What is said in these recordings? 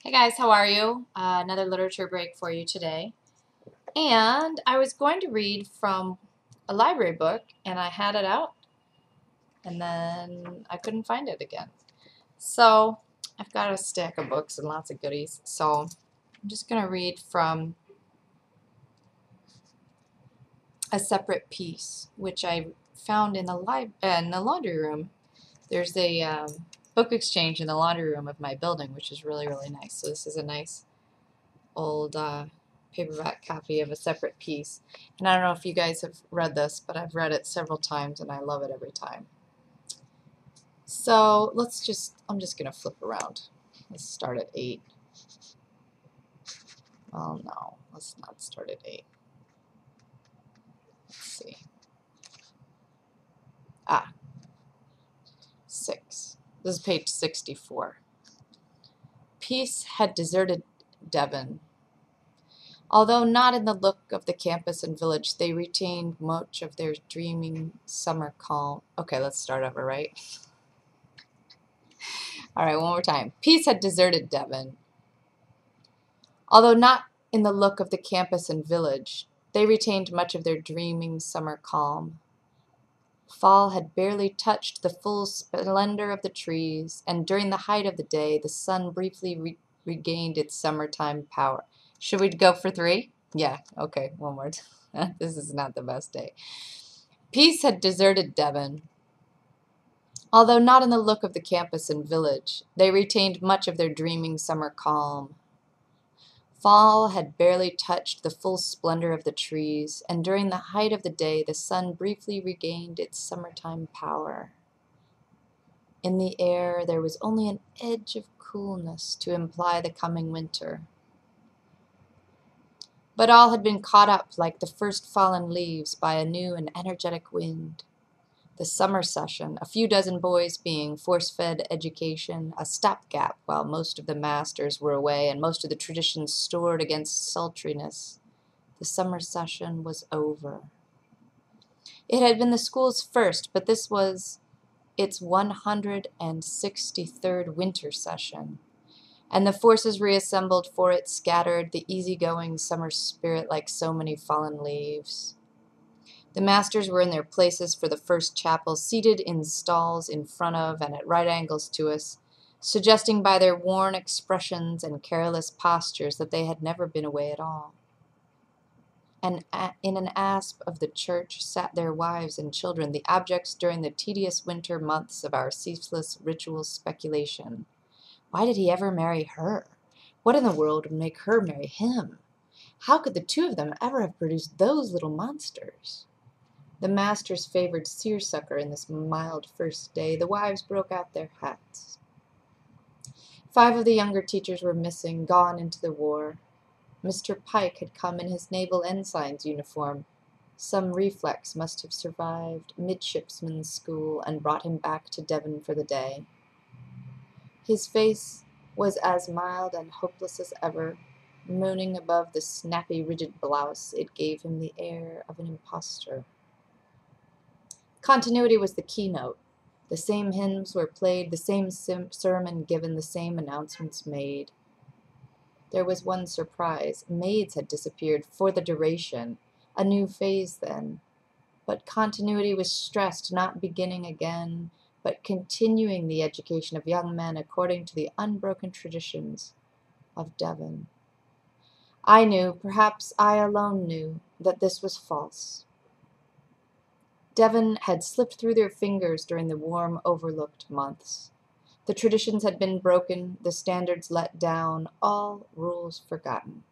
Hey guys, how are you? Another literature break for you today. And I was going to read from a library book, and I had it out, and then I couldn't find it again. So I've got a stack of books and lots of goodies. So I'm just going to read from a separate piece, which I found in the laundry room. There's a book exchange in the laundry room of my building, which is really, really nice. So this is a nice old paperback copy of a separate piece. And I don't know if you guys have read this, but I've read it several times and I love it every time. So I'm just going to flip around. Let's start at 8. Oh no, let's not start at 8. Let's see. 6. This is page 64. Peace had deserted Devon. Although not in the look of the campus and village, they retained much of their dreaming summer calm. Okay, let's start over, right? All right, one more time. Peace had deserted Devon. Although not in the look of the campus and village, they retained much of their dreaming summer calm. Fall had barely touched the full splendor of the trees, and during the height of the day, the sun briefly regained its summertime power. Should we go for 3? Yeah, okay, one more time. This is not the best day. Peace had deserted Devon. Although not in the look of the campus and village, they retained much of their dreaming summer calm. Fall had barely touched the full splendor of the trees, and during the height of the day, the sun briefly regained its summertime power. In the air, there was only an edge of coolness to imply the coming winter. But all had been caught up like the first fallen leaves by a new and energetic wind. The summer session, a few dozen boys being force-fed education, a stopgap while most of the masters were away and most of the traditions stored against sultriness. The summer session was over. It had been the school's first, but this was its 163rd winter session, and the forces reassembled for it scattered the easygoing summer spirit like so many fallen leaves. The masters were in their places for the first chapel, seated in stalls in front of and at right angles to us, suggesting by their worn expressions and careless postures that they had never been away at all. And in an asp of the church sat their wives and children, the objects during the tedious winter months of our ceaseless ritual speculation. Why did he ever marry her? What in the world would make her marry him? How could the two of them ever have produced those little monsters? The masters favored seersucker in this mild first day. The wives broke out their hats. 5 of the younger teachers were missing, gone into the war. Mr. Pike had come in his naval ensign's uniform. Some reflex must have survived midshipman's school and brought him back to Devon for the day. His face was as mild and hopeless as ever. Mooning above the snappy, rigid blouse, it gave him the air of an impostor. Continuity was the keynote. The same hymns were played, the same sermon given, the same announcements made. There was one surprise. Maids had disappeared for the duration. A new phase then. But continuity was stressed, not beginning again, but continuing the education of young men according to the unbroken traditions of Devon. I knew, perhaps I alone knew, that this was false. Devon had slipped through their fingers during the warm, overlooked months. The traditions had been broken, the standards let down, all rules forgotten.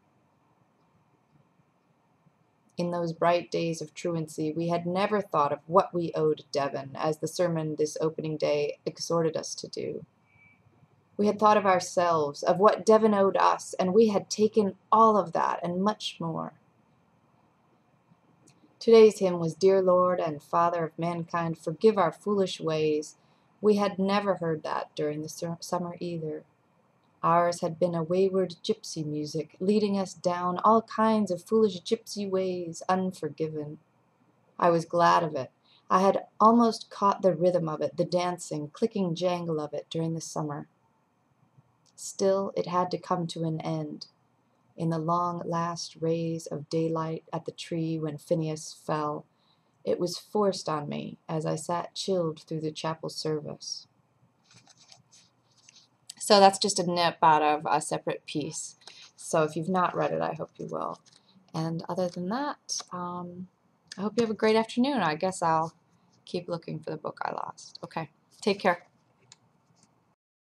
In those bright days of truancy, we had never thought of what we owed Devon, as the sermon this opening day exhorted us to do. We had thought of ourselves, of what Devon owed us, and we had taken all of that and much more. Today's hymn was, "Dear Lord and Father of mankind, forgive our foolish ways." We had never heard that during the summer either. Ours had been a wayward gypsy music, leading us down all kinds of foolish gypsy ways, unforgiven. I was glad of it. I had almost caught the rhythm of it, the dancing, clicking jangle of it during the summer. Still, it had to come to an end. In the long last rays of daylight at the tree when Phineas fell, it was forced on me as I sat chilled through the chapel service. So that's just a nip out of a separate piece. So if you've not read it, I hope you will. And other than that, I hope you have a great afternoon. I guess I'll keep looking for the book I lost. Okay, take care.